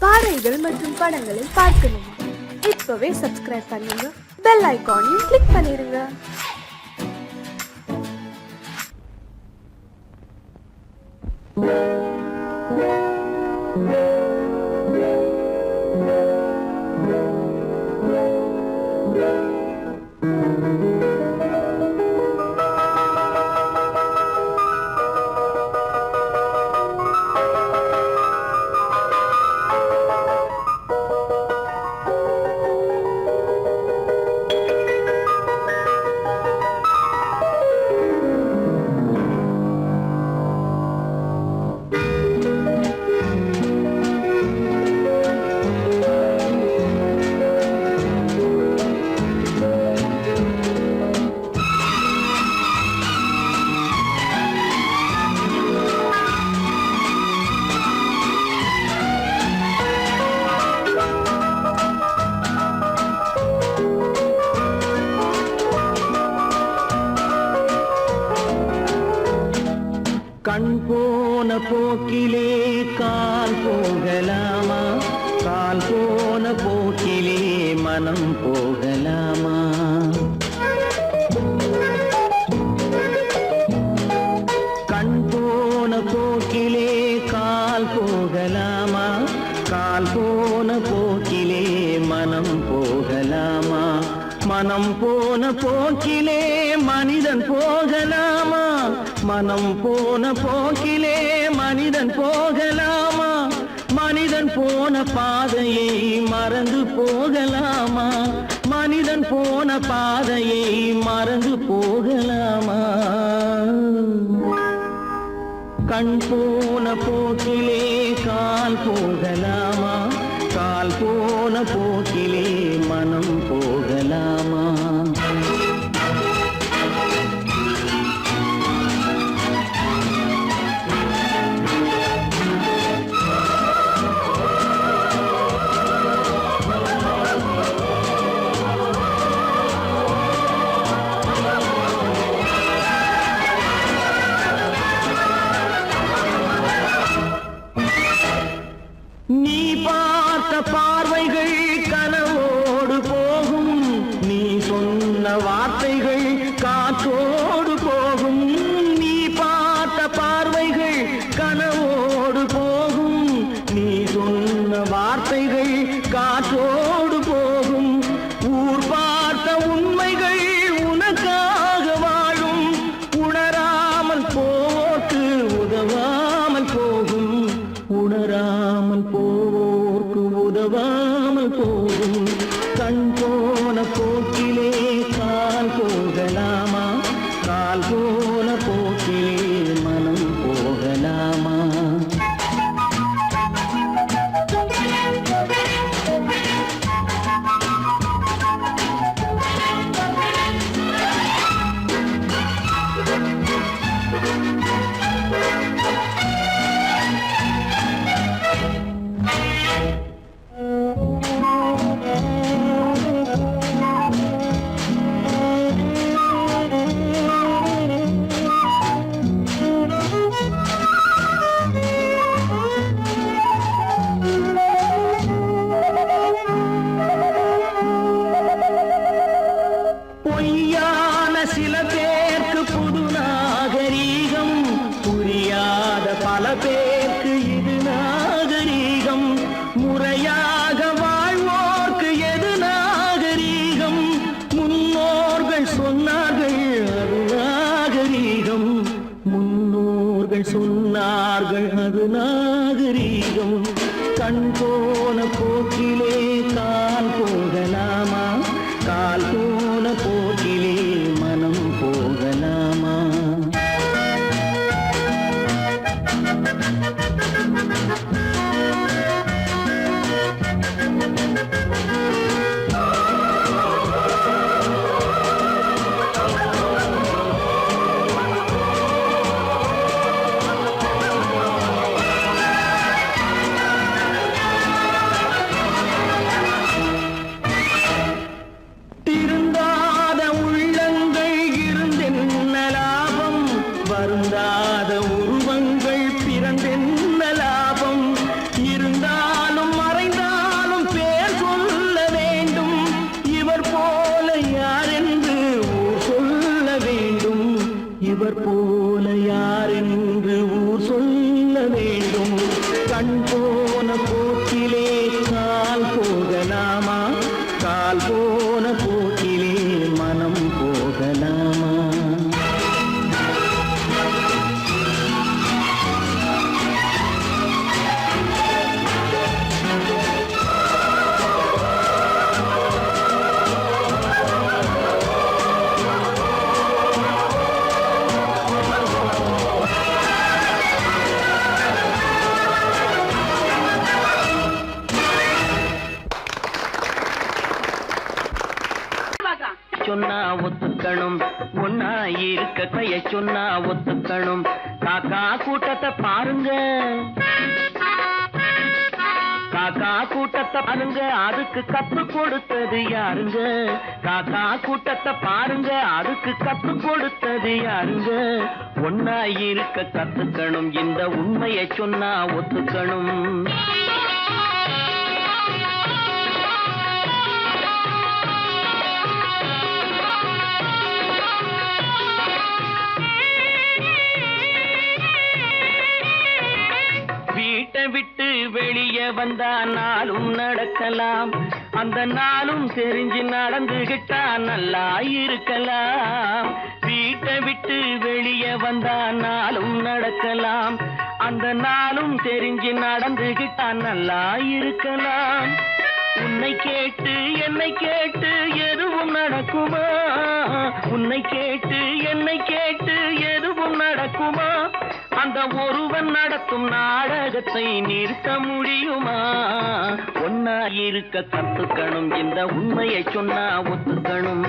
பாடல்கள் மற்றும் படங்களை பார்க்கணுமா? இப்பவே சப்ஸ்கிரைப் பண்ணுங்க, பெல் ஐகானையும் கிளிக் பண்ணிருங்க. கண் போன போக்கிலே கால் போகலாமா? கால் போன போக்கிலே மனம் போகலாமா? கண் போன போக்கிலே கால் போகலாமா? கால் போன போக்கிலே மனம் போகலாமா? மனம் போன போக்கிலே மனிதன் போகலாமா? மனம் போன போக்கிலே மனிதன் போகலாமா? மனிதன் போன பாதையை மறந்து போகலாமா? மனிதன் போன பாதையை மறந்து போகலாமா? கண் போன போக்கிலே கால் போகலாமா? கால் போன போக்கிலே மனம் போகலாமா? நீ பார்த்த பார்வைகள் கனவோடு போகும், நீ சொன்ன வார்த்தைகள் காற்றோடு போகும். நீ பார்த்த பார்வைகள் கனவோடு போகும், நீ சொன்ன வார்த்தைகள் காற்றோடு போகும். ஊர் பார்த்த உண்மைகள் உனக்காக வாழும், உணராமல் போக்கு உதவாமல் போகும். உணராமல் போவோர்க்கு உதவாமல் போகும். கண் போன போக்கிலே கால் போகலாமா? கால் போன போக்கிலே மனம் போகலாமா? பொய்யான சில பேருக்கு புது நாகரீகம், புரியாத பல பேருக்கு இது நாகரீகம். முறையாக வாழ்வோர்க்கு எது நாகரீகம்? முன்னோர்கள் சொன்னார்கள் அது நாகரீகம். முன்னோர்கள் சொன்னார்கள் அது நாகரீகம். கண் போன போக்கிலே கால் போகலாமா? கால் போன போக்கிலே மனம் போகலாமா? திருந்தாத சொன்னா ஒத்துக்கணும், ஒன்னா இருக்க கைய சொன்னா ஒத்துக்கணும். காக்கா கூட்டத்தை பாருங்க, காக்கா கூட்டத்தை பாருங்க, அதுக்கு கத்து கொடுத்தது யாருங்க? காக்கா கூட்டத்தை பாருங்க, அதுக்கு கத்து கொடுத்தது யாருங்க? ஒன்னா இருக்க கத்துக்கணும், இந்த உண்மையை சொன்னா ஒத்துக்கணும். வீட்டை விட்டு வெளியே வந்தா நாளும் நடக்கலாம், அந்த நாளும் தெரிஞ்சு நடந்துகிட்டா நல்லா இருக்கலாம். வீட்டை விட்டு வெளியே வந்தா நாளும் நடக்கலாம், அந்த நாளும் தெரிஞ்சு நடந்துகிட்டா நல்லா இருக்கலாம். உன்னை கேட்டு என்னை கேட்டு எதுவும் நடக்குமா? உன்னை கேட்டு என்னை கேட்டு எதுவும் நடக்குமா? அந்த ஒருவன் நடத்தும் நாடகத்தை நிறுத்த முடியுமா? ஒன்னா இருக்க கத்துக்கணும், இந்த உண்மையை சொன்னா ஒத்துக்கணும்.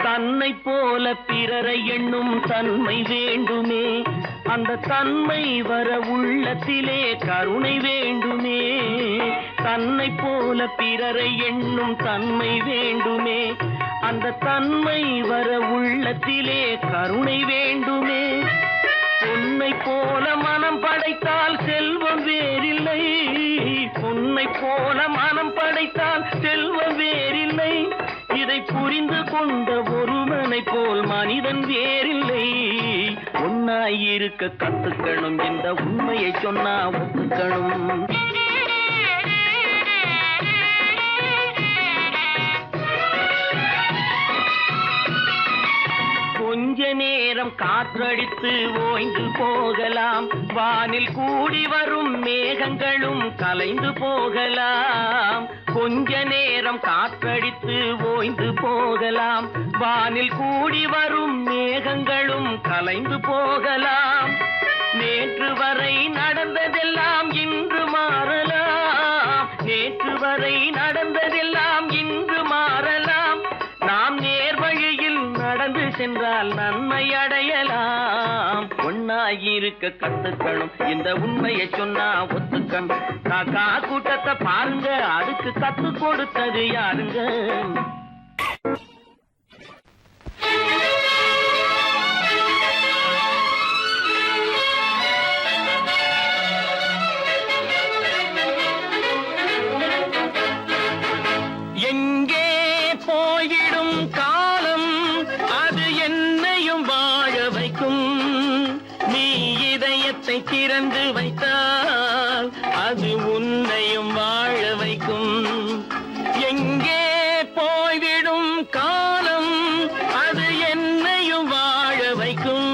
தன்னை போல பிறரை எண்ணும் தன்மை வேண்டுமே, அந்த தன்மை வர உள்ளத்திலே கருணை வேண்டுமே. தன்னை போல பிறரை எண்ணும் தன்மை வேண்டுமே, அந்த தன்மை வர உள்ளத்திலே கருணை வேண்டுமே. பொன்னை போல மனம் படைத்தால் செல்வம் வேறில்லை, பொன்னை போல மனம் படைத்தால் செல்வம் வேறில்லை. இதை புரிந்து கொண்ட ஒருவனை போல் மனிதன் வேறில்லை. ஒன்னாய் இருக்க கத்துக்கணும், இந்த உண்மையை சொன்னா ஒத்துக்கணும். கொஞ்ச நேரம் காற்றடித்து ஓய்ந்து போகலாம், வானில் கூடி வரும் மேகங்களும் கலைந்து போகலாம். கொஞ்ச நேரம் காற்றடித்து ஓய்ந்து போகலாம், வானில் கூடி வரும் மேகங்களும் கலைந்து போகலாம். நேற்று வரை நடந்ததெல்லாம் இன்று மாறலாம், நேற்று வரை நடந்ததெல்லாம் இன்று மாறலாம். நாம் நேர் வழியில் நடந்து சென்றால் நன்மை அடையலாம். ஒன்னாயிருக்க கத்துக்கணும், இந்த உண்மையை சொன்னா ஒத்துக்கணும். காக்கா கூட்டத்தை பாருங்க, அதுக்கு கத்து கொடுத்தது யாருங்க? எங்கே போயிடும் காலம், அது என்னையும் வாழ வைக்கும். நீ இதயத்தை திறந்து வைத்தால் அது உன்னையும் வாழ வைக்கும். எங்கே போய்விடும் காலம், அது என்னையும் வாழ வைக்கும்.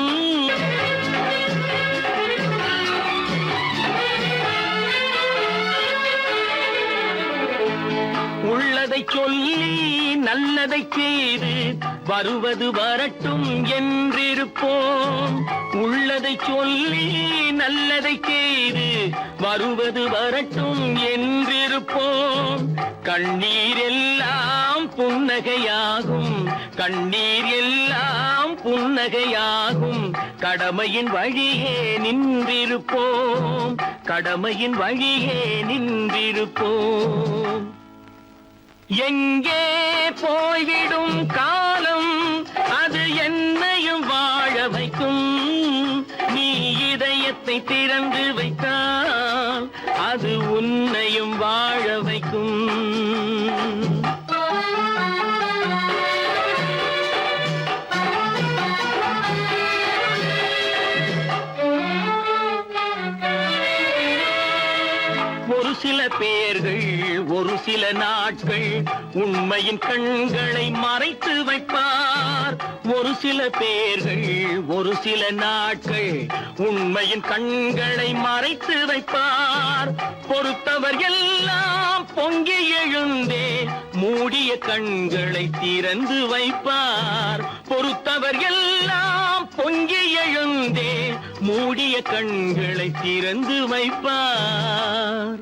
உள்ளதை சொல்லி நல்லதை செய்து வருவது வரட்டும் என்றிருப்போம். உள்ளதை சொல்லி நல்லதை செய்து வருவது வரட்டும் என்றிருப்போம். கண்ணீர் எல்லாம் புன்னகையாகும், கண்ணீர் எல்லாம் புன்னகையாகும். கடமையின் வழியே நின்றிருப்போம், கடமையின் வழியே நின்றிருப்போம். எங்கே போய்விடும் காலம், அது என்னையும் வாழ வைக்கும். நீ இதயத்தை திறந்து வைத்தால் அது உன்னையும் வாழ வைக்கும். ஒரு சில பேர்கள் ஒரு சில நாட்கள் உண்மையின் கண்களை மறைத்து வைப்பார். ஒரு சில பேர்கள் ஒரு சில நாட்கள் உண்மையின் கண்களை மறைத்து வைப்பார். பொறுத்தவர் எல்லாம் பொங்கி எழுந்தே மூடிய கண்களை திறந்து வைப்பார். பொறுத்தவர் எல்லாம் பொங்கி எழுந்தே மூடி மூடிய கண்களை திறந்து வைப்பார்.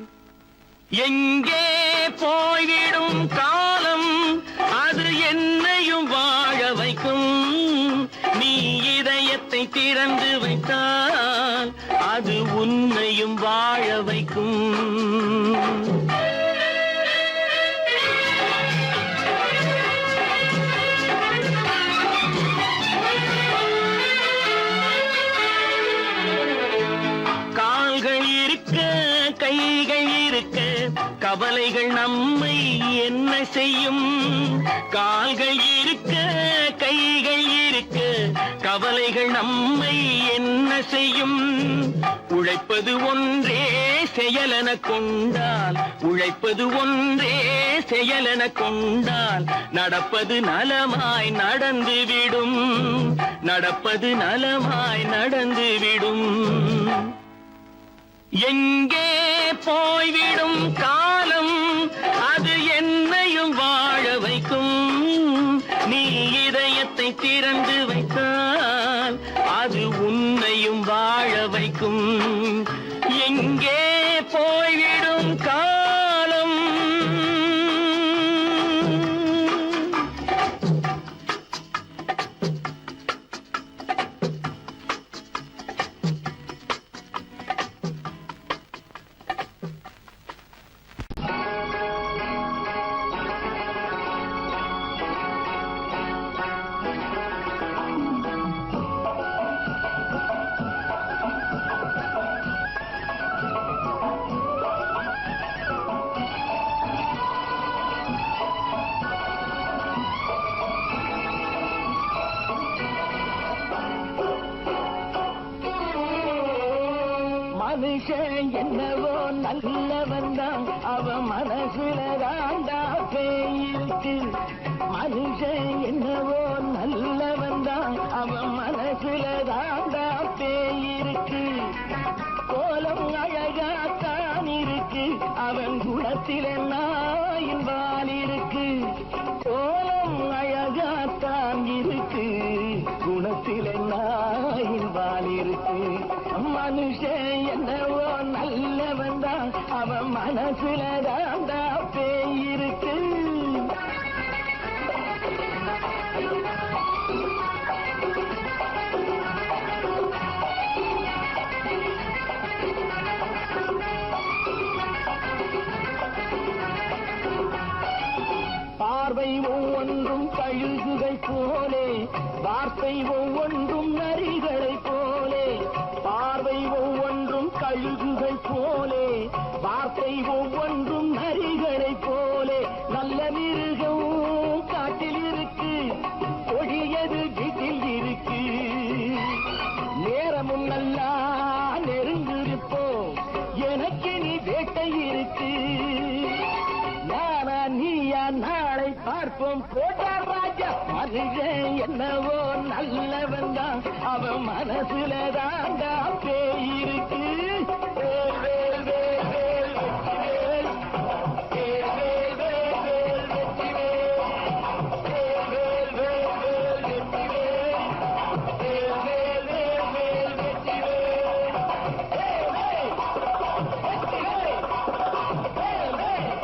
எங்கே போய்விடும் காலம் அது என்னையும் வாழ வைக்கும். நீ இதயத்தை திறந்து வைத்தால் அது உன்னையும் வாழ வைக்கும். கால்கள் இருக்க கைகள் இருக்க கவலைகள் நம்மை என்ன செய்யும்? கால்கள் இருக்க கைகள் இருக்க கவலைகள் நம்மை என்ன செய்யும்? உழைப்பது ஒன்றே செயலென கொண்டால், உழைப்பது ஒன்றே செயலென கொண்டால் நடப்பது நலமாய் நடந்துவிடும், நடப்பது நலமாய் நடந்துவிடும். எங்கே போய்விடும் காலம் அது என்னையும் வாழ வைக்கும். நீ இதயத்தை திறந்து வைத்தால் அது உன்னையும் வாழ வைக்கும். எங்கே போய்விடும் காலம். மனுஷன் என்னவோ நல்லவன் தான், அவன் மனசுல தாண்டா பேயிருக்கு. மனுஷன் என்னவோ நல்லவன் தான், அவன் மனசுல தாண்டா பேயிருக்கு. கோலம் அழகாத்தான் இருக்கு, அவன் குணத்தில நாயின் வால் இருக்கு. கோலம் அழகாத்தான் இருக்கு, குணத்தில நாயின் வால் இருக்கு. மனுஷன் என்னவோ நல்லவன் தான், அவன் மனசுல தாண்டா பேயிருக்கு. பார்வை ஒவ்வொன்றும் கழுகுகள் போலே, வார்த்தை ஒவ்வொன்றும் நரிகளை போலே. பார்வை ஒவ்வொன்றும் கழுகுகள் போலே, வார்த்தை ஒவ்வொன்றும் நரிகளை போலே. நல்ல மிருகம் காட்டில் இருக்கு, கொடியது வீட்டில் இருக்கு. நேரமும் நல்லா நெருங்கிருப்போம், எனக்கு நீ வேட்டை இருக்கு. நானா நீயா நாளை பார்ப்போம் போட்டார் ராஜா. மனுஷன் என்னவோ நல்லவன் தான், அவன் மனசுல தாண்டா பேயிருக்கு. வேல் வேல் வேல் வேல் வெற்றி வேல், வேல் வேல் வேல் வேல் வெற்றி வேல், வேல் வேல் வேல் வேல் வெற்றி வேல், வேல் வேல் வேல் வேல் வெற்றி வேல், வேல் வேல் வெற்றி வேல், வேல் வேல் வெற்றி வேல்.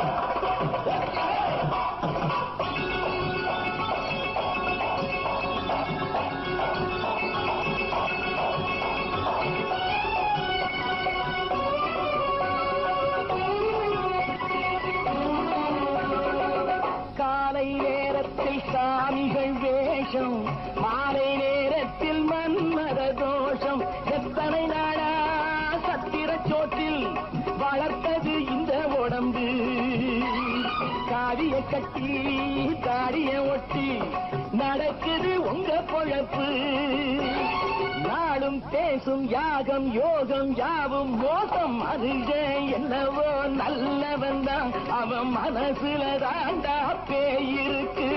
காலை நேரத்தில் சாமிகள் வேஷம், மாலை நேரத்தில் மன்மத தோஷம். எத்தனை நாளா சத்திர சோற்றில் வளர்த்தது இந்த உடம்பு. காவிய கட்டி தாடிய ஒட்டி நடக்குது உங்க பொழப்பு. நாளும் பேசும் யாகம் யோகம் யாவும் மோசம். மனுஷன் என்னவோ நல்லவன் தான், அவன் மனசுல தாண்டா பேயிருக்கு.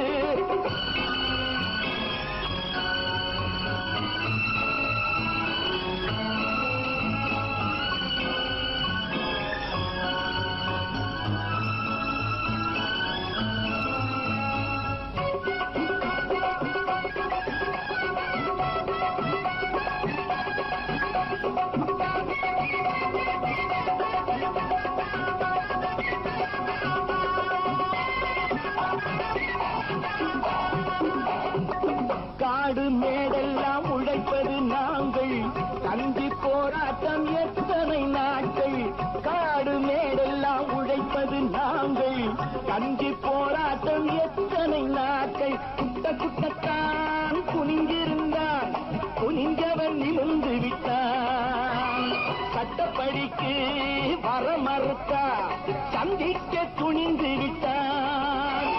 காடு மேடெல்லாம் உழைப்பது நாங்கள், கஞ்சி போராட்டம் எத்தனை நாட்கள். காடு மேடெல்லாம் உழைப்பது நாங்கள், கஞ்சி போராட்டம் எத்தனை நாட்கள். குட்ட குட்டத்தான் குனிஞ்சிருந்தான், குனிஞ்சவன் நிமிர்ந்து விட்டான். சட்டப்படிக்கு வர மறுத்தா, சந்திக்க துணிந்து விட்டான்.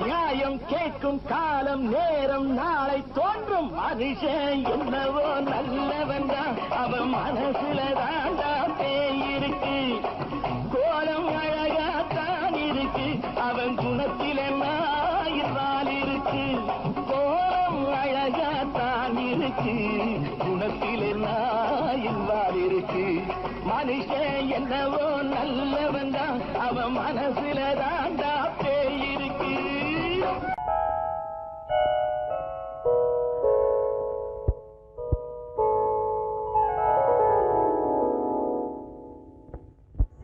நியாயம் கேட்கும் காலம் நேரம் நாளை தோன்றும். மனுஷன் என்னவோ நல்லவன் தான், அவன் மனசுல தாண்டா பேயிருக்கு. கோலம் அழகாத்தான் இருக்கு, அவன் குணத்தில நாயினால் இருக்கு. கோலம் அழகாத்தான் இருக்கு, குணத்தில நாயினால் இருக்கு. மனுஷன் என்னவோ நல்லவன் தான், அவன் மனசுல தாண்டா பேயிருக்கு.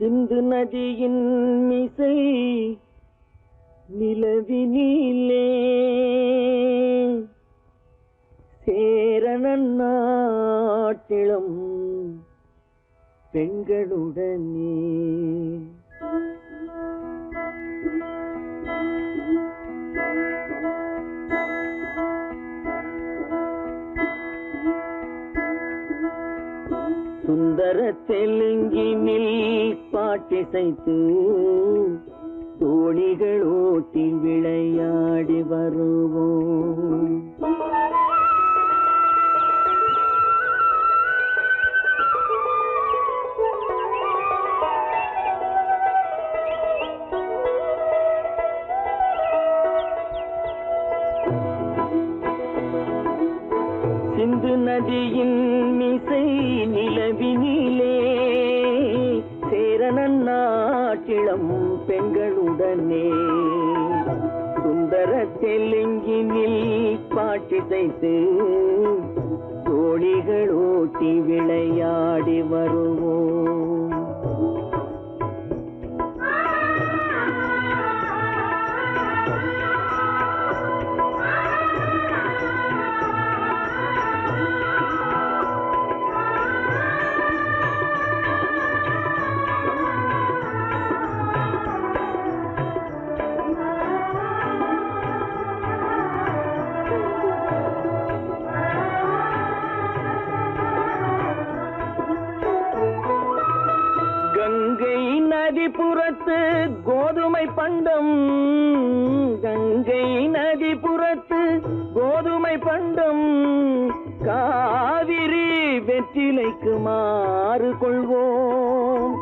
சிந்து நதியின் மிசை நிலவினிலே சேரணன் நாட்டிளம் பெண்களுடனே. சுந்தர தெலுங்கினில் பாட்டிசைத்து தோணிகள் ஓட்டி விளையாடி வருவோம். சிந்து நதியின் மிசை நிலவினிலே சேரணன் நாட்டிளம் பெண்களுடனே. சுந்தர தெலுங்கினில் பாட்டிசைத்து தோணிகள் ஓட்டி விளையாடி வருவோம். கங்கை நதிபுறத்து கோதுமை பண்டம், கங்கை நதிபுறத்து கோதுமை பண்டம், காவிரி வெற்றிலைக்கு மாறு கொள்வோம்.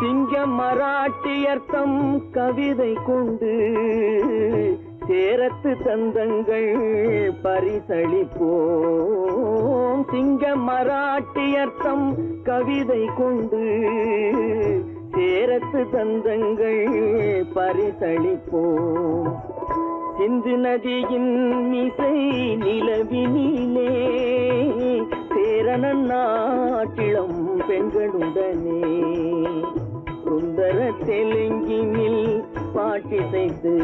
சிங்க மராட்டியர்த்தம் கவிதை கொண்டு சேரத்து தந்தங்கள் பரிசளிப்போம். சிங்க மராட்டியர்த்தம் கவிதை கொண்டு சேரத்து தந்தங்கள் பரிசளிப்போம். சிந்து நதியின் மிசை நிலவினிலே சேரணன் நாட்டிளம் பெண்களுடனே. சுந்தர தெலுங்கினில் பாட்டிசைத்து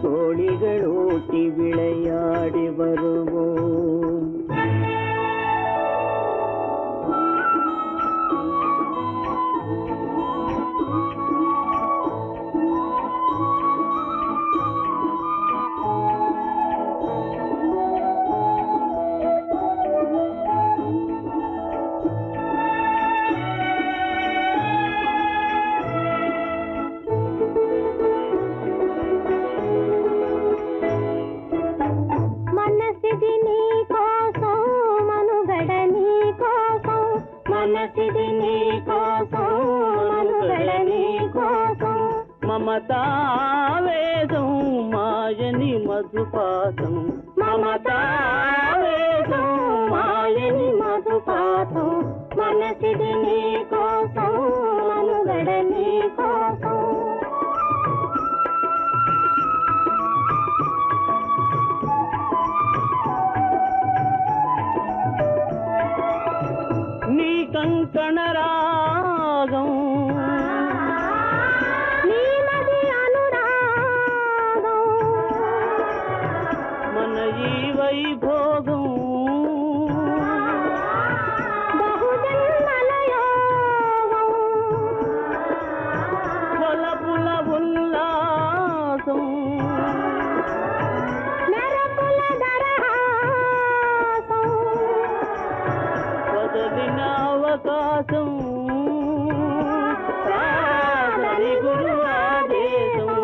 தோணிகள் ஓட்டி விளையாடி வருவோம். మమతావేదం మాయని మధుపాతం, మమతావేదం మాయని మధుపాతం, మనసిది నీ కోసం మనుగడ నీ కోసం. నీ కంకణ రాగం మన யோகம் புல உல்லாசம் பதவின அவகாசம் சாதனை குரு ஆதேசம்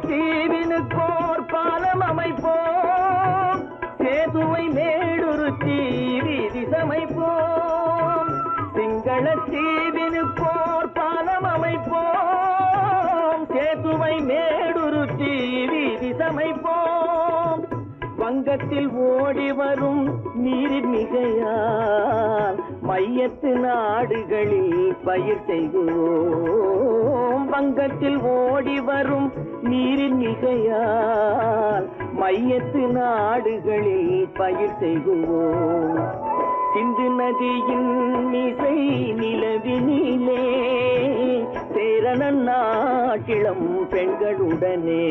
தீவினுக்கோர் பாலம் அமைப்போம் சேதுவை மேடுருத்தி வீதி சமைப்போம் சிங்கள தீவினுக்கோர் பாலம் அமைப்போம் சேதுவை மேடுருத்தி வீதி சமைப்போம் வங்கத்தில் ஓடி வரும் நீரின் மிகையால் மையத்து நாடுகளில் பயிர் செய்கிறோம் வங்கத்தில் ஓடி வரும் நீரின் மிகையால் மையத்து நாடுகளில் பயிர் செய்கிறோம் சிந்து நதியின் மிசை நிலவினிலே சேரணன் நாட்டிளம் பெண்களுடனே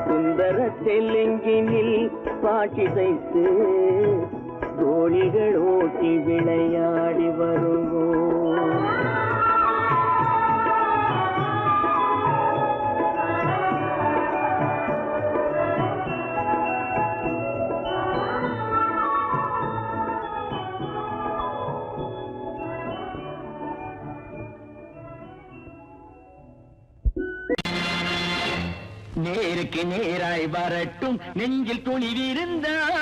சுந்தர தெலுங்கினில் பாட்டிசைத்து தோழிகள் ஓட்டி விளையாடி வருவோம் நேருக்கு நேராய் வரட்டும் நெஞ்சில் துணிவிருந்தால்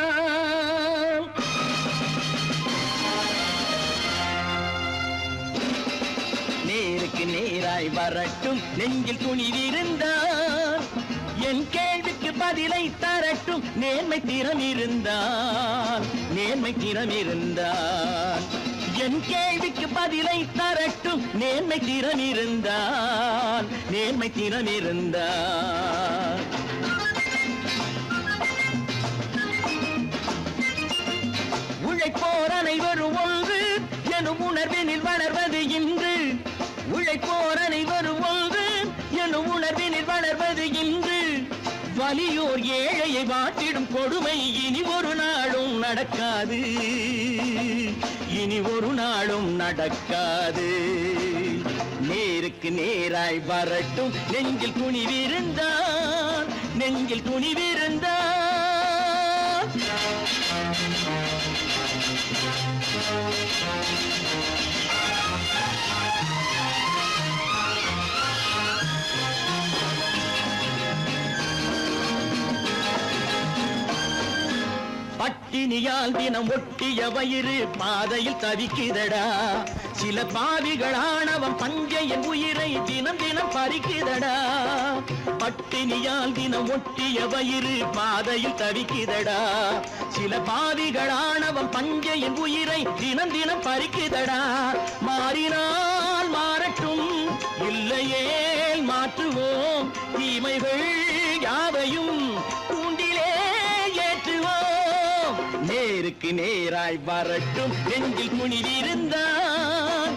நேருக்கு நேராய் வரட்டும் நெஞ்சில் துணிவிருந்தால் என் கேள்விக்கு பதிலை தரட்டும் நேர்மை திறம் இருந்தால் என் கேள்விக்கு பதிலை தரட்டும் நேர்மை திறம் இருந்தால் உழைப்போர் அனைவரும் ஒன்று எனும் உணர்வினில் வளர்வது இன்று உழைப்போர் அனைவரும் ஒன்று எனும் உணர்வினில் வளர்வது இன்று வலியோர் ஏழையை வாட்டிடும் கொடுமை இனி ஒரு நாளும் நடக்காது நேருக்கு நேராய் வரட்டும் நெஞ்சில் துணிவிருந்தால் பட்டினியால் தினம் ஒட்டிய வயிறு பாதையில் தவிக்குதடா சில பாவிகள் ஆணவம் பஞ்சையின் உயிரை தினம் பறிக்குதடா பட்டினியால் தினம் ஒட்டிய வயிறு பாதையில் தவிக்குதடா சில பாவிகள் ஆணவம் பஞ்சையின் உயிரை தினம் பறிக்குதடா மாறினால் மாறட்டும் இல்லையேல் மாற்றுவோம் தீமைகள் யாவையும் கூண்டிலே ஏற்றுவோம் நேருக்கு நேராய் வரட்டும் நெஞ்சில் துணிவிருந்தால்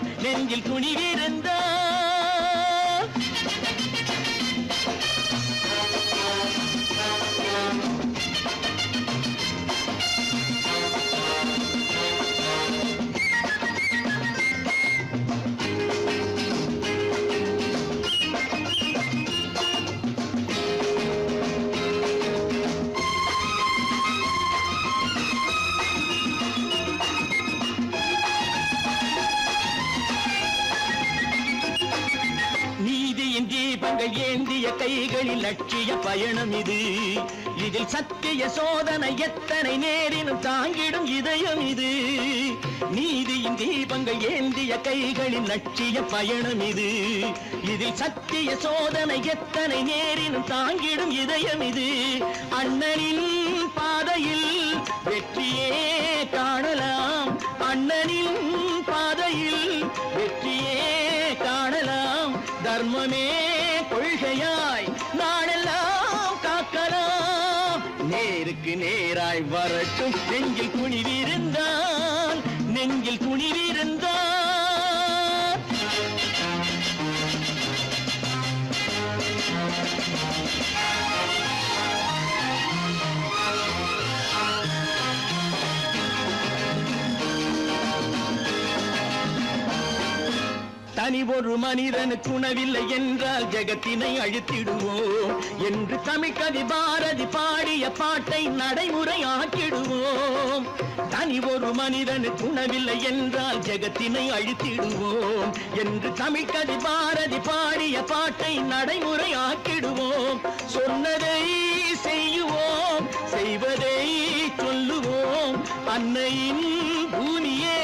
தீபங்கள் ஏந்திய கைகளில் லட்சிய பயணம் இது. இதில் சத்திய சோதனை எத்தனை நேரினும் தாங்கிடும் இதயம் இது. நீதியின் தீபங்கள் ஏந்திய கைகளில் லட்சிய பயணம் இது. இதில் சத்திய சோதனை எத்தனை நேரினும் தாங்கிடும் இதயம் இது. அண்ணனின் பாதையில் வெற்றியே காணலாம். அண்ணனின் பாதையில் வெற்றியே காணலாம். தர்மமே கொள்கையாய் நாடெல்லாம் காக்கலாம். நேருக்கு நேராய் வரட்டும் நெஞ்சில் துணிவிருந்தான், நெஞ்சில் துணிவிருந்தான். தனி ஒரு மனிதனுக்கு உணவில்லை என்றால் ஜெகத்தினை அழித்திடுவோம் என்று தமிழ்கவி பாரதி பாடிய பாட்டை நடைமுறையாக்கிடுவோம். தனி ஒரு மனிதனுக்கு உணவில்லை என்றால் ஜெகத்தினை அழித்திடுவோம் என்று தமிழ்கவி பாரதி பாடிய பாட்டை நடைமுறையாக்கிடுவோம். சொன்னதை செய்யுவோம், செய்வதை சொல்லுவோம். அன்னையின் பூமியே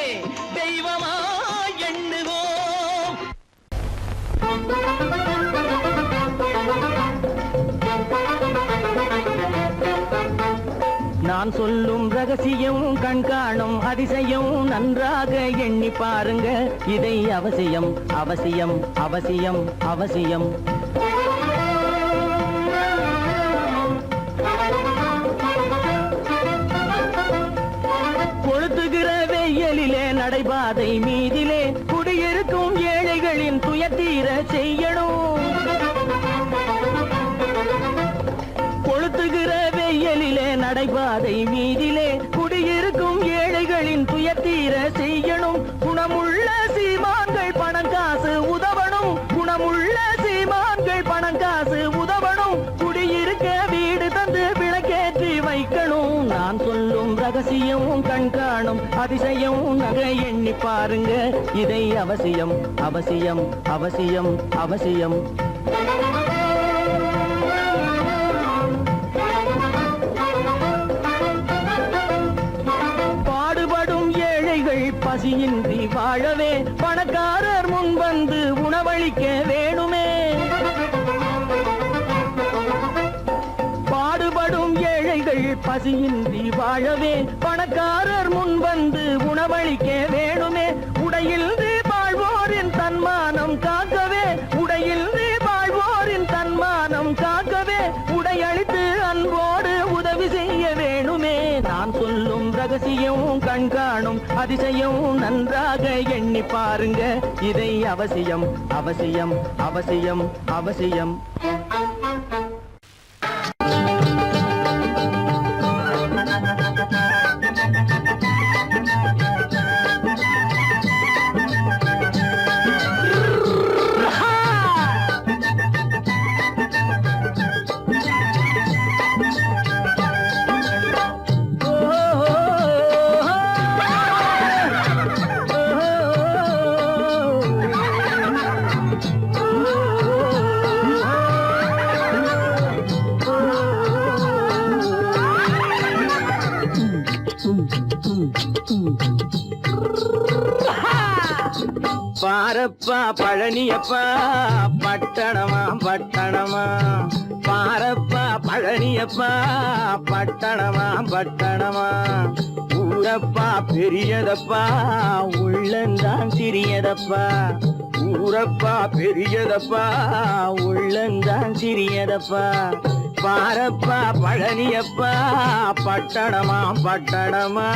தெய்வமா எண்ணுவோம். நான் சொல்லும் ரகசியம் கண்காணும் அதிசயம் நன்றாக எண்ணி பாருங்க. இதை அவசியம் அவசியம் அவசியம் அவசியம். கொளுத்துகிற வெயிலிலே நடைபாதை மீதிலே குடியிருக்கும் ஏழைகளின் துயத்தீர செய்யணும். கொளுத்துகிற வெயிலிலே நடைபாதை மீதிலே குடியிருக்கும் ஏழைகளின் துயத்தீர செய்யணும். குணமுள்ள சீமான்கள் பணம் காசு உதவணும். குணமுள்ள சீமான்கள் பணம் காசு உதவணும். குடியிருக்க வீடு தந்து விளக்கேற்றி வைக்கணும். நான் சொல்லும் ரகசியம் கண்காணும் அதிசயம் நகை எண்ணி பாருங்க. இதை அவசியம் அவசியம் அவசியம் அவசியம். பாடுபடும் ஏழைகள் பசியின்றி வாழவே பணக்காரர் முன் வந்து உணவளிக்க வேணுமே. பாடுபடும் ஏழைகள் பசியின்றி வாழவே பணக்காரர் முன் வந்து உணவளிக்க வேணுமே. உடையில் வாழ்வோரின் தன்மானம் காக்கவே, உடையில் வாழ்வோரின் தன்மானம் காக்கவே உடையளித்து அன்போடு உதவி செய்ய வேணுமே. நான் சொல்லும் ரகசியம் கண்காணும் அதிசயம் நன்றாக எண்ணி பாருங்க. இதை அவசியம் அவசியம் அவசியம் அவசியம். பாரப்பா பழனியப்பா பட்டணமா பட்டணமா. பாரப்பா பழனியப்பா பட்டணமா பட்டணமா. ஊரப்பா பெரியதப்பா உள்ளந்தான் சிறியதப்பா. ஊரப்பா பெரியதப்பா உள்ளந்தான் சிறியதப்பா. பாரப்பா பழனியப்பா பட்டணமா பட்டணமா.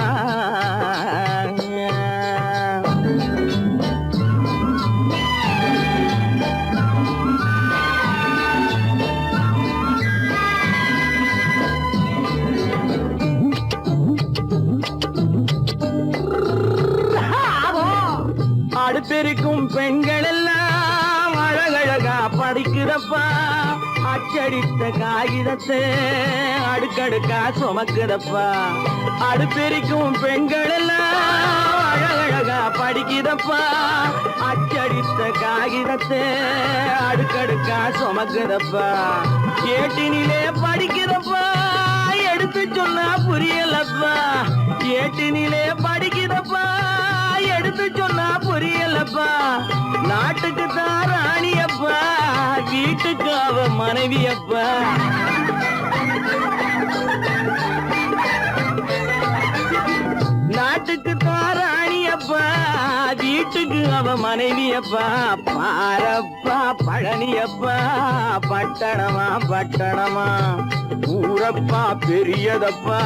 அடுப்பெருக்கும் பெண்கள் எல்லாம் அழகழகா படிக்குதப்பா. அச்சடித்த காகிதத்தை அடுக்கடுக்கா சுமக்குதப்பா. அடுப்பெருக்கும் பெண்கள் எல்லாம் அழகழகா படிக்குதப்பா அச்சடித்த காகிதத்தை அடுக்கடுக்கா சுமக்குதப்பா ஏட்டினிலே படிக்குதப்பா எடுத்து சொன்னா புரியலப்பா ஏட்டினிலே படிக்குதப்பா எடுத்து சொன்னா புரியலப்பா நாட்டுக்கு தான் ராணியப்பா வீட்டுக்கு அவ மனைவியப்பா நாட்டுக்கு தாராணியப்பா வீட்டுக்கு அவ மனைவியப்பா பாரப்பா பழனியப்பா பட்டணமா பட்டணமா ஊரப்பா பெரியதப்பா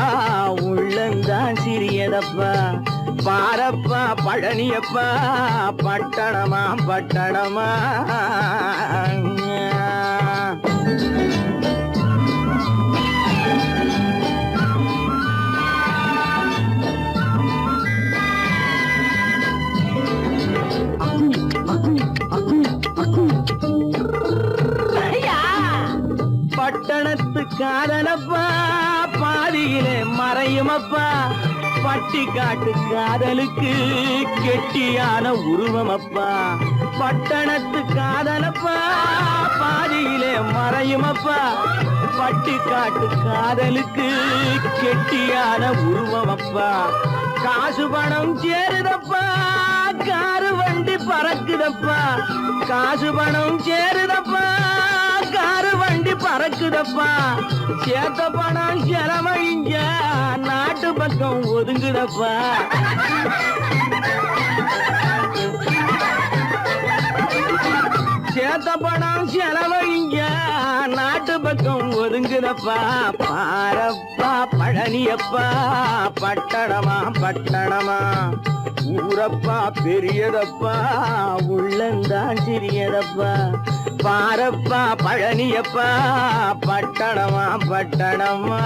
உள்ளந்தான் சிறியதப்பா பாரப்பா பழனியப்பா பட்டணமா பட்டணமா பட்டணத்து காதலப்பா பாதியிலே மறையுமப்பா பட்டி காட்டு காதலுக்கு கெட்டியான உருவமப்பா பட்டணத்து காதலப்பா பாதியிலே மறையுமப்பா பட்டி காட்டு காதலுக்கு கெட்டியான உருவமப்பா காசு பணம் சேருதப்பா காரு வண்டி பறக்குதப்பா காசு பணம் சேருதப்பா காரு வண்டி பறக்குதப்பா சேத்த பணம் செலவழிங்க நாட்டு பக்கம் ஒதுங்குதப்பா சேத்த பணம் செலவழிங்க நாட்டு பக்கம் ஒதுங்குதப்பா பாரப்பா பழனியப்பா பட்டணமா பட்டணமா ஊரப்பா பெரியதப்பா உள்ளந்தான் சிறியதப்பா பாரப்பா பழனியப்பா பட்டணமா பட்டணமா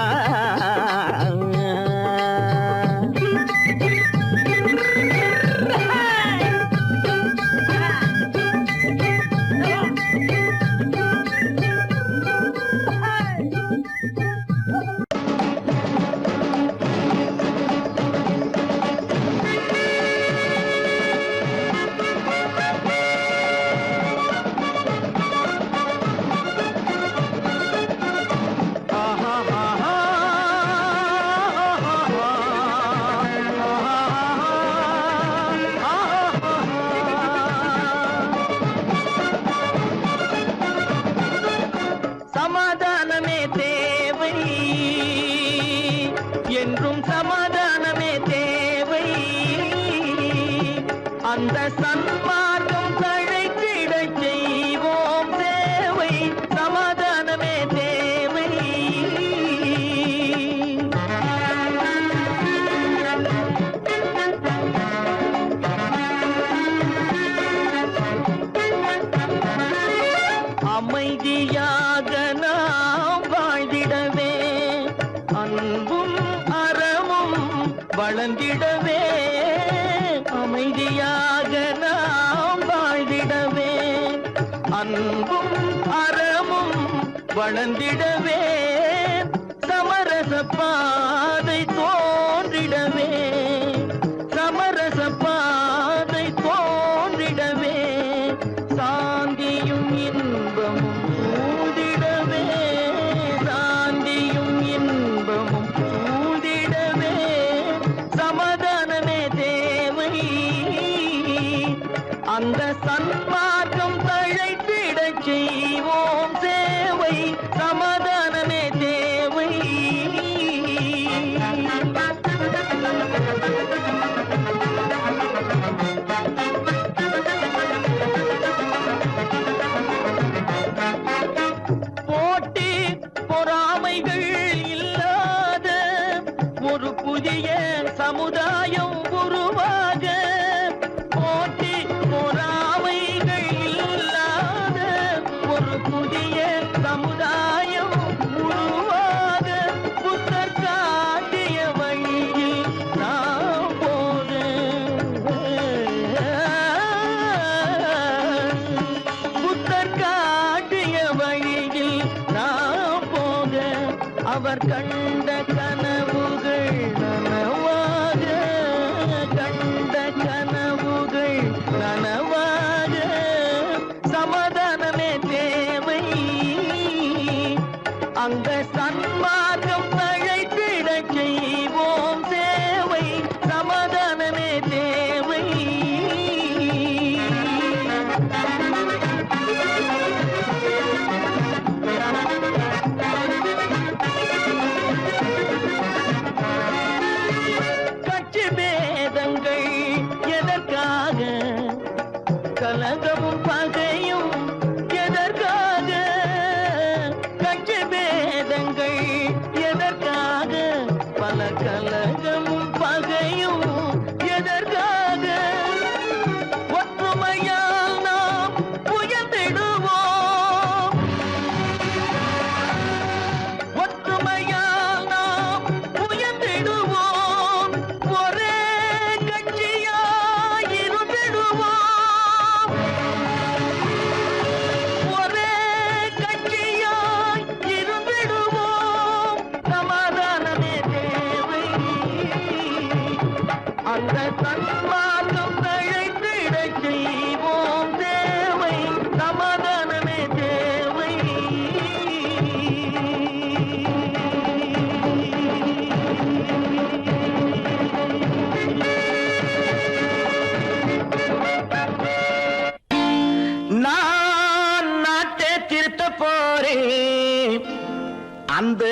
சமாதானமே தேவை என்றும் சமாதானமே தேவை அந்த சன்மார்க்கம் தழைத்திடச் செய்வோம் தேவை சமாதானமே தேவை அமைதியாக நாம் வாழ்ந்திடவே அன்பும் அறமும் வளர்ந்திடவே அமைதியாக நாம் வாழ்ந்திடவே அன்பும் அறமும் வளர்ந்திடவே சமரச பாதை தோன்றிடவே சமரச பாதை தோன்றிடவே சாந்தியும் இன்பமும் சூழ்ந்திடவே சாந்தியும் இன்பமும் சூழ்ந்திடவே சமாதானமே தேவை அந்த சன்மார்க்கம் தழைத்திடச் செய்வோம் சேவை சமாதானமே தேவை போட்டி பொறாமைகள் இல்லாத ஒரு புதிய சமுதாயம் உருவாக போட்டி பொறாமைகள் இல்லாத ஒரு புதிய சமுதாயம் உருவாக புத்தர் காட்டிய வழியில் நாம் போக புத்தர் காட்டிய வழியில் நாம் போக அவர் கண்ட கனவுகள் நனவாக கண்ட அந்த சன்மார்க்கம் தழைத்திட செய்வோம் தேவை, சமாதானமே தேவை. கட்சி பேதங்கள் எதற்காக, கலகமும் பகையும் எதற்காக, கட்சி பேதங்கள் எதற்காக, பல கலகமும் பகையும் எதற்காக, ஒற்றுமையால் நாம் உயர்ந்திடுவோம், ஒற்றுமையால் நாம் உயர்ந்திடுவோம், ஒரே கட்சியாய் இருந்திடுவோம், ஒரே கட்சியாய் இருந்திடுவோம், சமாதானமே தேவை. அந்த சன்மார்க்கம் தழைத்திட செய்வோம் தேவை, சமாதானமே தேவை. நான் நாட்டை திருத்த போறேன், அந்த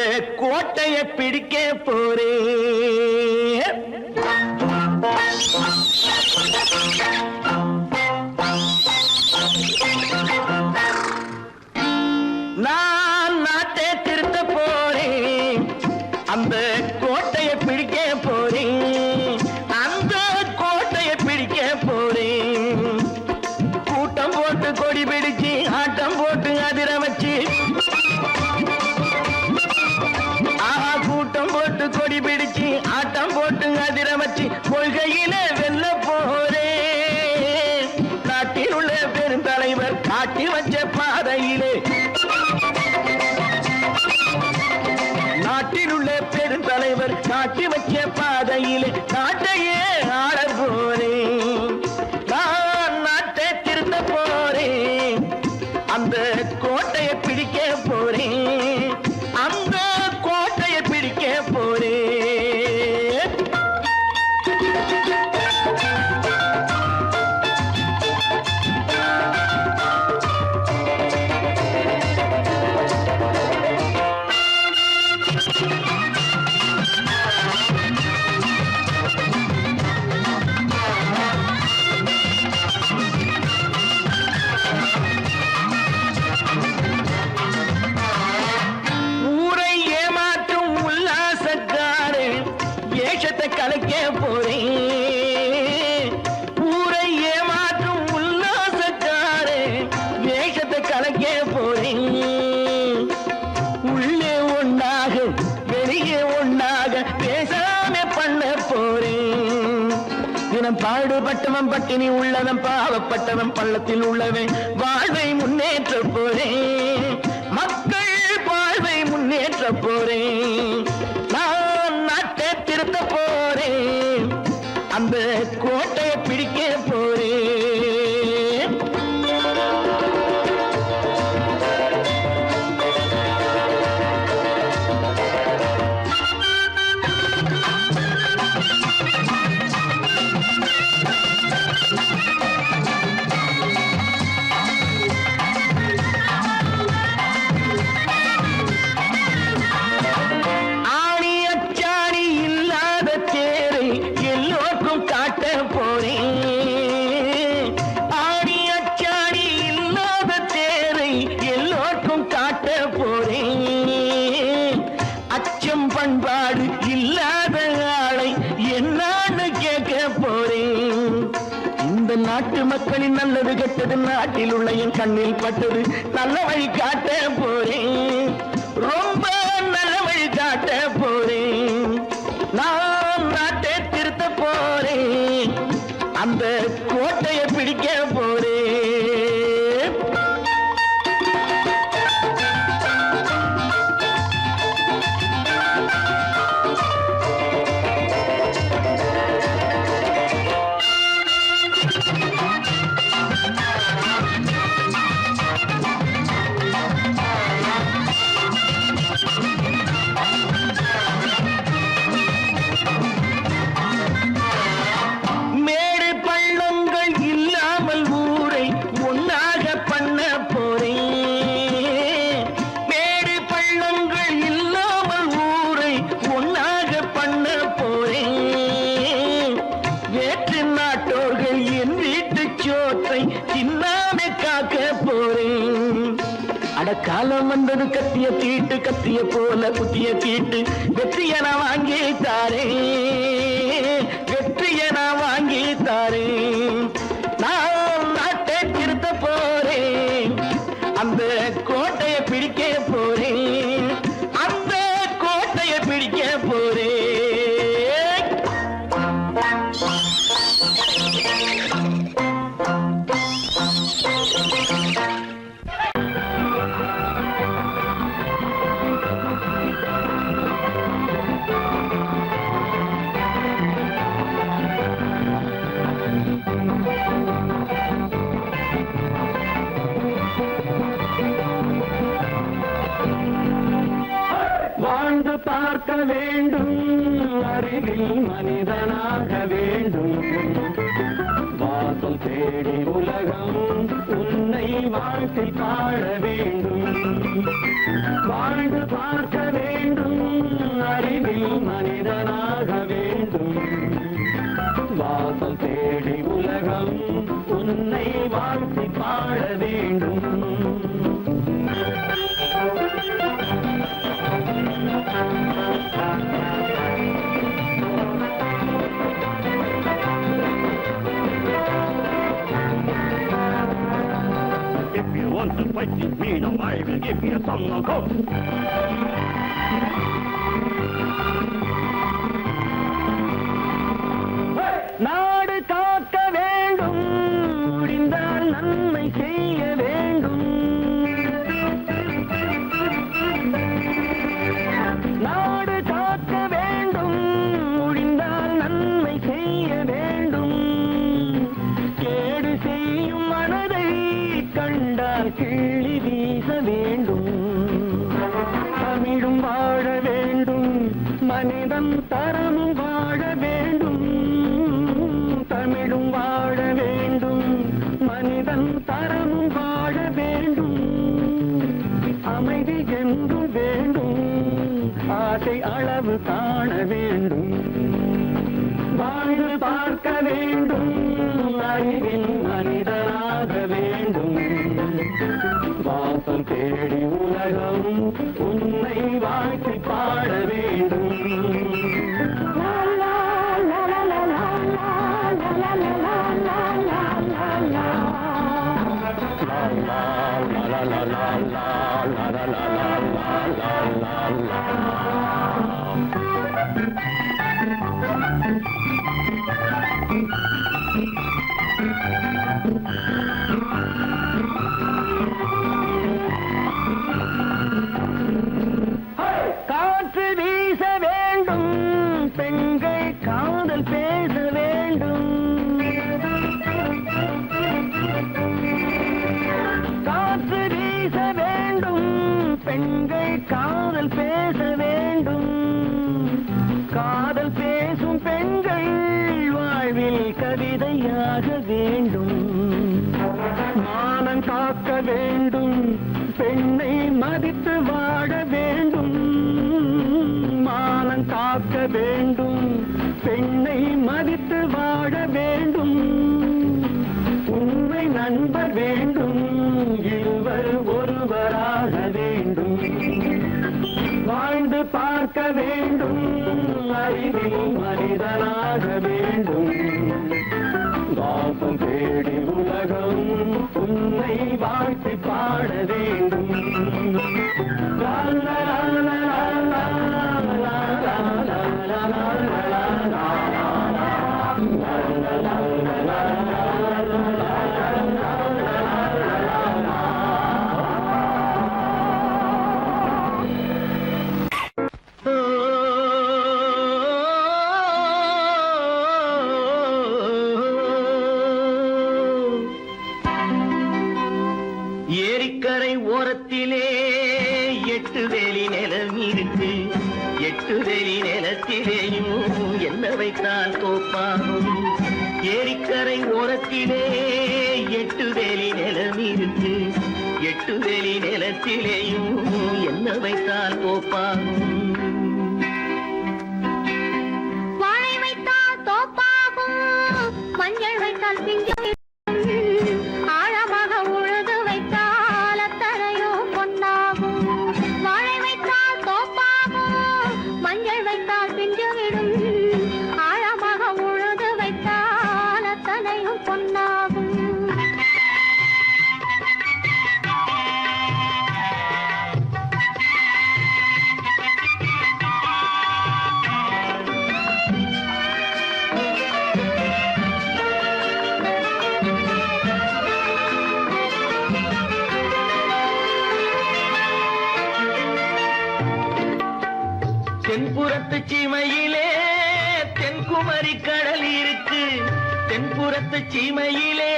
கோட்டையை பிடிக்க போறேன். நான் நாட்டை திருத்த போறேன், அந்த கோட்டையை பிடிக்க போறேன், அந்த கோட்டையை பிடிக்க போறேன். கூட்டம் போட்டு கொடி பிடிச்சு ஆட்டம் போட்டு அதிர வச்சு, ஆஹா கூட்டம் போட்டு கொடி பிடிச்சு ஆட்டம் போட்டு அதிர வச்சு, கொள்கையில வெல்ல போறேன். நாட்டில் உள்ள பெருந்தலைவர் காட்டி வச்ச பாதையிலே, நாட்டில் உள்ள பெருந்தலைவர் காட்டி வச்ச பாதையிலே நாட்டையே ஆள போறேன். நான் நாட்டை திருத்த போறேன், அந்த கோட்டையை பிடிக்க போறேன், அந்த கோட்டையை பிடிக்க போறேன். ஊரை ஏமாற்றும் உல்லாசக்காரு வேஷத்தை கலைக்க போறேன், ஊரை ஏமாற்றும் உல்லாசக்காரு வேஷத்தை கலைக்க போறேன். உள்ளே ஒண்ணாக வெளியே ஒண்ணாக பேசாம பண்ண போறேன். தினம் பாடுபட்டவன் பட்டினி உள்ளவன் பாவப்பட்டவன் பள்ளத்தில் உள்ளவன் வாழ்வை முன்னேற்ற போறேன், மக்கள் வாழ்வை முன்னேற்ற போறேன். நான் நாட்டை திருத்த போறேன், அந்த கோட்டையை பிடிக்க போறேன். ஆணி அச்சாணி இல்லாத தேரை எல்லோருக்கும் காட்ட போறேன், ஆணி அச்சாணி இல்லாத தேரை எல்லோருக்கும் காட்ட போறேன். அச்சம் பண்பாடு இல்லாத ஆளை என்னான்னு கேட்க போறேன். இந்த நாட்டு மக்களின் நல்லது கெட்டது நாட்டில் உள்ள என் கண்ணில் பட்டது, நல்ல வழி காட்ட போறேன், ரொம்ப நல்ல வழி காட்ட போறேன். நான் நாட்டை திருத்த போறேன், அந்த கோட்டையை பிடிக்க போறேன். அடக்காலம் வந்தது கத்திய தீட்டு கத்திய போல குத்திய தீட்டு வெற்றிய நான் வாங்கி தாரே வெற்றிய நான் வாங்கி தாரே நான் நாட்டை திருத்த போறேன் அந்த கோட்டையை பிடிக்க போறேன் அந்த கோட்டையை பிடிக்க போறேன் வாழ்ந்து பார்க்க வேண்டும் அறிவில் மனிதனாக வேண்டும் வாசல் தேடி உலகம் உன்னை வாழ்த்தி பாட வேண்டும் வாழ்ந்து பார்க்க வேண்டும் அறிவில் மனிதனாக வேண்டும் வாசல் தேடி உலகம் உன்னை வாழ்த்தி பாட வேண்டும் If you want to fight with me, now I will give you some go. நாடு காக்க வேண்டும் முடிந்தால் நன்மை செய்ய வேண்டும் நாடு காக்க வேண்டும் முடிந்தால் நன்மை செய்ய வேண்டும் கேடு செய்யும் மனதை கண்டால் கிள்ளி வீச வேண்டும் தமிழும் வாழ வேண்டும் மனிதன் தரமும் வாழ வேண்டும் தமிழும் வாழ வேண்டும் மனிதன் தரமும் வாழ வேண்டும் அமைதி என்றும் வேண்டும் ஆசை அளவு காண வேண்டும் வாழ்ந்து பார்க்க வேண்டும் அறிவில் மனிதனாக வேண்டும் வாசம் தேடி உலகம் உன்னை வாழ்த்தி பாட வேண்டும் காற்று வீச வேண்டும் பெண்கள் காதல் பேச வேண்டும் காற்று வீச வேண்டும் பெண்கள் காதல் பேச வேண்டும் காதல் பேசும் பெண்கள் வாழ்வில் கவிதையாக வேண்டும் மானம் காக்க வேண்டும் பெண்ணை மதித்து வாழ வேண்டும் மானம் காக்க வேண்டும் பெண்ணை மதித்து வாழ வேண்டும் உண்மை நண்பர் வேண்டும் இருவர் ஒருவராக வேண்டும் வாழ்ந்து பார்க்க வேண்டும் அறிவில் மனிதனாக வேண்டும் வாசம் தேடி உலகம் உன்னை வாழ்த்தி பாட வேண்டும் லா லா லா லா லா லா லா லா லா ஏரிக்கரை ஓரத்திலே 8 வேலி நிலம் இருக்கு 8 வேலி நிலத்திலேயும் என்ன வைத்தால் தோப்பாகும் ஏரிக்கரை ஓரத்திலே 8 வேலி நிலம் இருக்கு 8 வேலி நிலத்திலேயும் என்ன வைத்தால் தோப்பாகும் வாழை வைத்தால் தோப்பாகும் மஞ்சள் வைத்தால் பிஞ்சு ஆழமாக உழுது வைத்தால் அத்தனையோ பொன் தென்புறத்து சீமையிலே தென்குமரி கடல் இருக்கு. தென்புறத்து சீமையிலே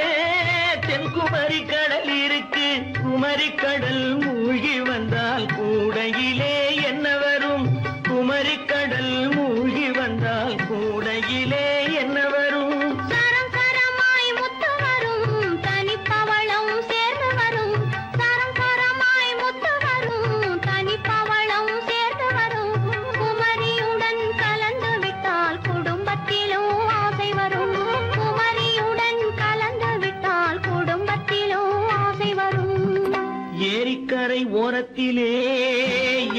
தென்குமரி கடல் இருக்கு. குமரி கடல் மூழ்கி வந்தால் கூடையிலே என்ன வரும்? குமரி கடல் மூழ்கி வந்தால் கூடையிலே என்ன வரும்? சரம் சரமாய் முத்து வரும் தனிப்பவளம் சேர்ந்து வரும். சரம் சரமாய் முத்து வரும் தனிப்பவளம் சேர்ந்து வரும். குமரியுடன் கலந்து விட்டால் குடும்பத்திலும் ஆசை வரும். குமரியுடன் கலந்து விட்டால் குடும்பத்திலும் ஆசை வரும். ஏரிக்கரை ஓரத்திலே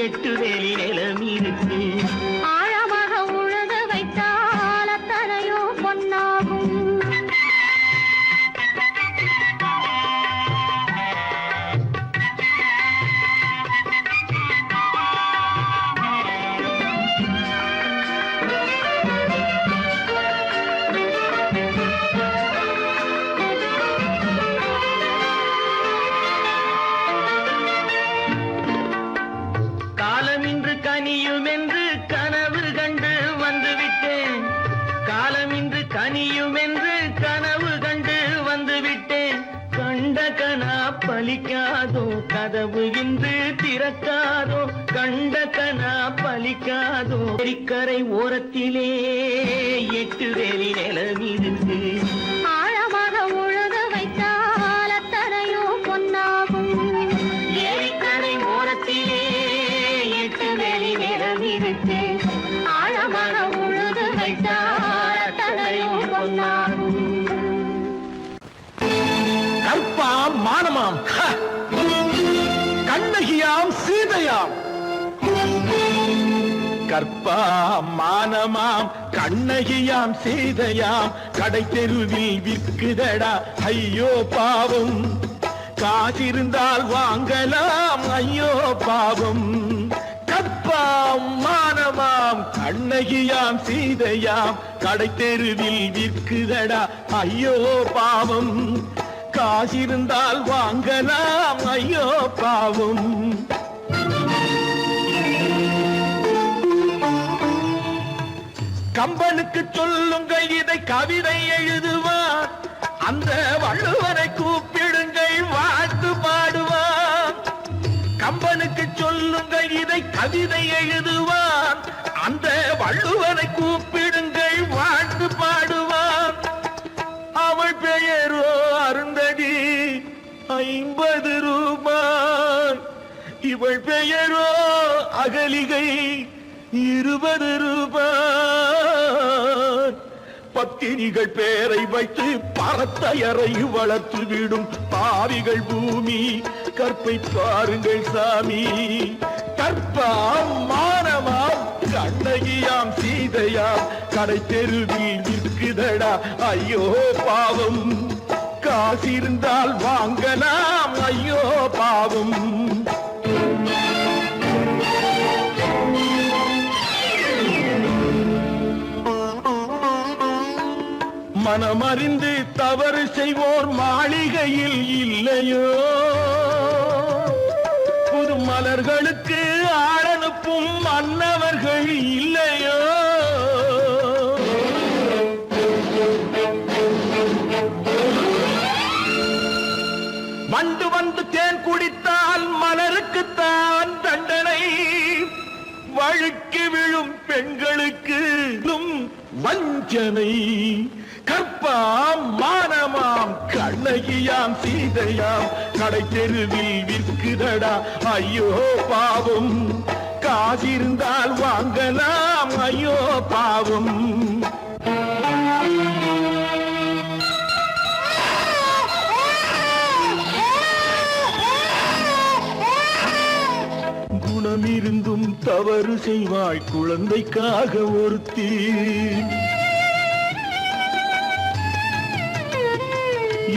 8 வேலி நிலம் இருக்கு. ஆழமாக உழுது வைத்தால் அத்தனையோ பொன்னாகும். காலமின்று கனியும் என்று கனவு கண்டு வந்துவிட்டேன். காலமின்று கனியும் என்று கனவு கண்டு வந்துவிட்டேன். கண்ட கனா பலிக்காதோ கதவு இன்று திறக்காதோ. கண்ட கனா பலிக்காதோ. ஏரிக்கரை ஓரத்திலே 8 வேலி நிலம் இருக்கு. ஆழமாக உழுது வைத்தால் அத்தனையோ பொன்னாகும். ஏரிக்கரை ஓரத்திலே 8 வேலி நிலம் இருக்கு. ஆழமாக உழுது வைத்தால் அத்தனையோ பொன்னாகும். கற்பாம் மானமாம் கண்ணகியாம் சீதையாம். கற்பாம் மானமாம் கண்ணகியாம் சீதையாம் கடை தெருவில் விற்குதடா ஐயோ பாவம். காசிருந்தால் வாங்கலாம் ஐயோ பாவம். கற்பாம் மானமாம் கண்ணகியாம் சீதையாம் கடை தெருவில் விற்குதடா ஐயோ பாவம். காசிருந்தால் வாங்கலாம் ஐயோ பாவம். கம்பனுக்கு சொல்லுங்கள் இதை கவிதை எழுதுவார். அந்த வள்ளுவரை கூப்பிடுங்கள் வாழ்த்து பாடுவார். கம்பனுக்கு சொல்லுங்கள் இதை கவிதை எழுதுவார். அந்த வள்ளுவரை கூப்பிடுங்கள் வாழ்த்து பாடுவார். அவள் பெயரோ அருந்ததி 50 ரூபாய். இவள் பெயரோ அகலிகை 20 ரூபாய். பத்தினிகள் பேரை வைத்து பரத்தையரை வளர்த்து விடும் பாவிகள் பூமி. கற்பை பாருங்கள் சாமி. கற்பாம் மானமாம் கண்ணகியாம் சீதையாம் கடை தெருவில் விற்குதடா ஐயோ பாவம். காசிருந்தால் வாங்கலாம் ஐயோ பாவம். மனமறிந்து தவறு செய்வோர் மாளிகையில் இல்லையோ. புது மலர்களுக்கு ஆளனுப்பும் மன்னவர்கள் இல்லையோ. வண்டு வந்து தேன் குடித்தால் மலருக்குத்தான் தண்டனை. வழுக்கி விழும் பெண்களுக்கு வஞ்சனை. கற்பாம் மானமாம் கண்ணகியாம் சீதையாம் கடை தெருவில் விற்குதடா ஐயோ பாவம். காசிருந்தால் வாங்கலாம் ஐயோ பாவம். குணமிருந்தும் தவறு செய்வாய் குழந்தைக்காக ஒருத்தி.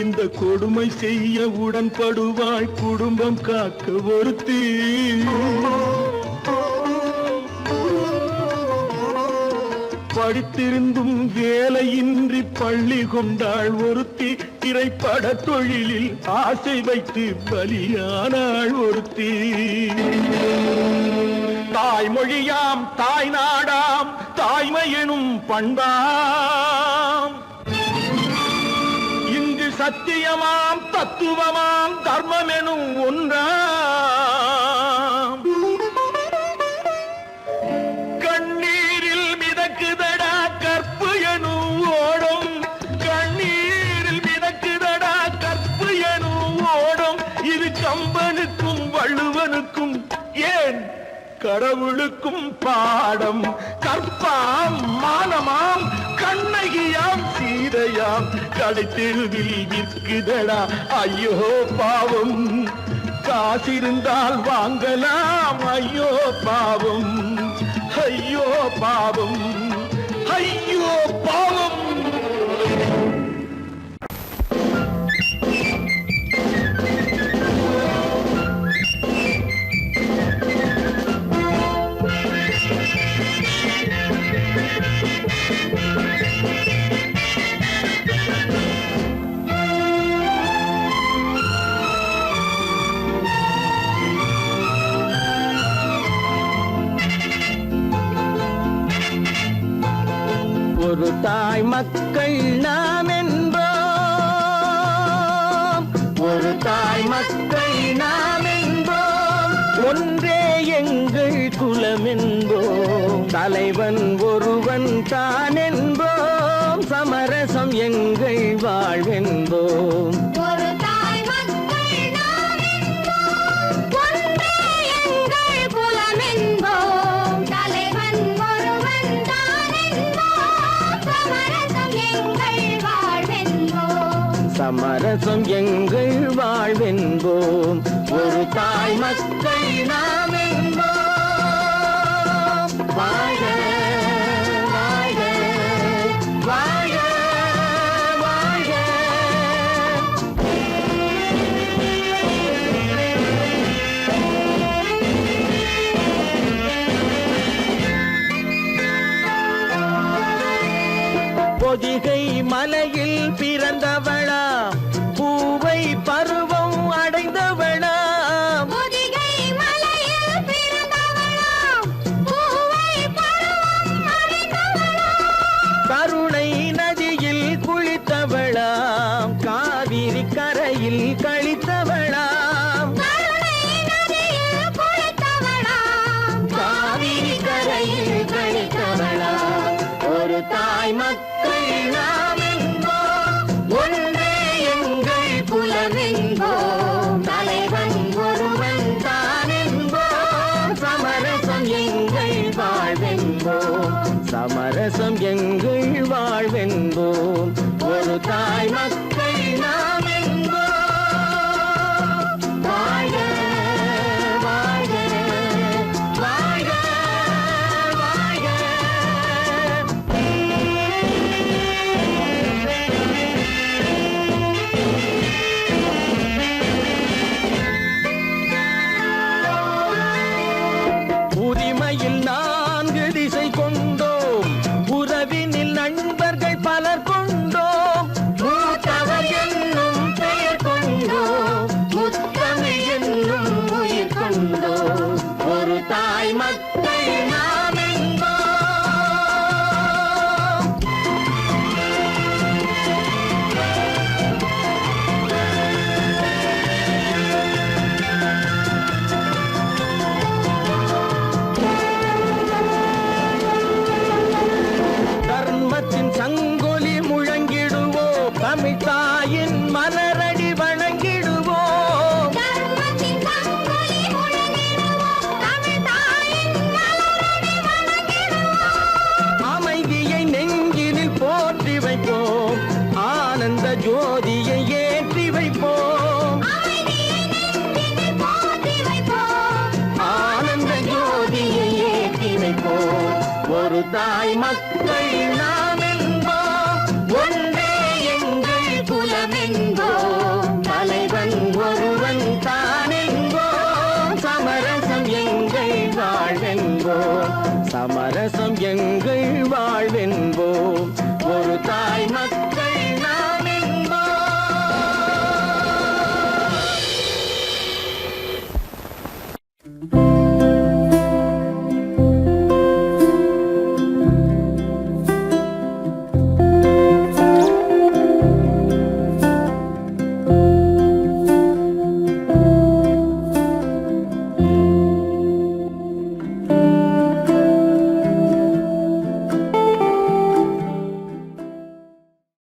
இந்த கொடுமை செய்ய உடன்படுவாய் குடும்பம் காக்க ஒருத்தி. படித்திருந்தும் வேலையின்றி பள்ளி கொண்டாள் ஒருத்தி. திரைப்பட தொழிலில் ஆசை வைத்து பலியானாள் ஒருத்தி. தாய்மொழியாம் தாய் நாடாம் தாய்மை எனும் பண்பாம் இங்கு சத்தியமாம் தத்துவமாம் தர்மம் எனும் ஒன்றாம் கண்ணீரில் மிதக்குதடா கற்பு எனும் ஓடும் கண்ணீரில் மிதக்குதடா கற்பு எனும் ஓடும் இது கம்பனுக்கும் வள்ளுவனுக்கும் ஏன் கடவுளுக்கும் பாடம் கற்பாம் மானமாம் கண்ணகியாம் சீதையாம் கடைத்தெருவில் விற்குதடா ஐயோ பாவம் காசிருந்தால் வாங்கலாம் ஐயோ பாவம் ஐயோ பாவம் ஐயோ பாவம். ஒரு தாய் மக்கள் நாம் என்போம் ஒரு தாய் மக்கள் நாம் என்போம் ஒன்றே எங்கள் குலம் என்போம் தலைவன் ஒருவன் தான் என்போம் சமரசம் எங்கள் வாழ்வென்போம் ஒரு தாய் மக்கள் நாம் என்போம் ஒன்றே எங்கள் குலம் என்போம் தலைவன் ஒருவன் தான் என்போம் சமரசம் எங்கள் வாழ்வென்போம் சமரசம் எங்கள் வாழ்வென்போம் ஒரு தாய் மக்கள் நாம் என்போம் வாழ வாழ வாழ வாழ. பொதிகை மலையில் பிறந்தவளா பூவை பருவம் அடைந்தவளா பொதிகை மலையில் பிறந்தவளாம் பூவை பருவம் அடைந்தவளாம் கருணை நதியில் குளித்தவளாம் காவிரி கரையில் கழித்தவளாம் கருணை நதியில் குளித்தவளாம் காவிரி கரையில் கழித்தவளாம் ஒரு தாய் மக்கள் நாம் என்போம் ஒன்றே எங்கள் குலம் என்போம் தலைவன் ஒருவன் தான் என்போம் சமரசம் எங்கள் வாழ்வென்போம் சமரசம் எங்கள் வாழ்வென்போம் ஒரு தாய் மக்கள் நாம் என்போம் வாழ வாழ வாழ வாழ. உரிமையில் 4 திசை கொண்டோம் உறவினில் நண்பர்கள் பலர் கொண்டோம் மூத்தவர் என்னும் பெயர் கொண்டோம் முத்தமிழ் என்னும் உயிர் கொண்டோம் ஒரு தாய் மக்கள் நாம் என்போம். தர்மத்தின் சங்கொலி முழங்கிடுவோம் தமிழ் தாயின் மலரடி வணங்கிடுவோம் தர்மத்தின் சங்கொலி முழங்கிடுவோம் தமிழ் தாயின் மலரடி வணங்கிடுவோம் அமைதியை நெஞ்சினில் போற்றி வைப்போம் ஆனந்த ஜோதியை ஏற்றி வைப்போம் அமைதியை நெஞ்சினில் போற்றி வைப்போம் ஆனந்த ஜோதியை ஏற்றி வைப்போம் ஒரு தாய் மக்கள் நாம் என்போம் ஒன்றே எங்கள் குலம் என்போம் தலைவன் ஒருவன் தான் என்போம் சமரசம் எங்கள் வாழ்வென்போம் சமரசம் எங்கள் வாழ்வென்போம் ஒரு தாய்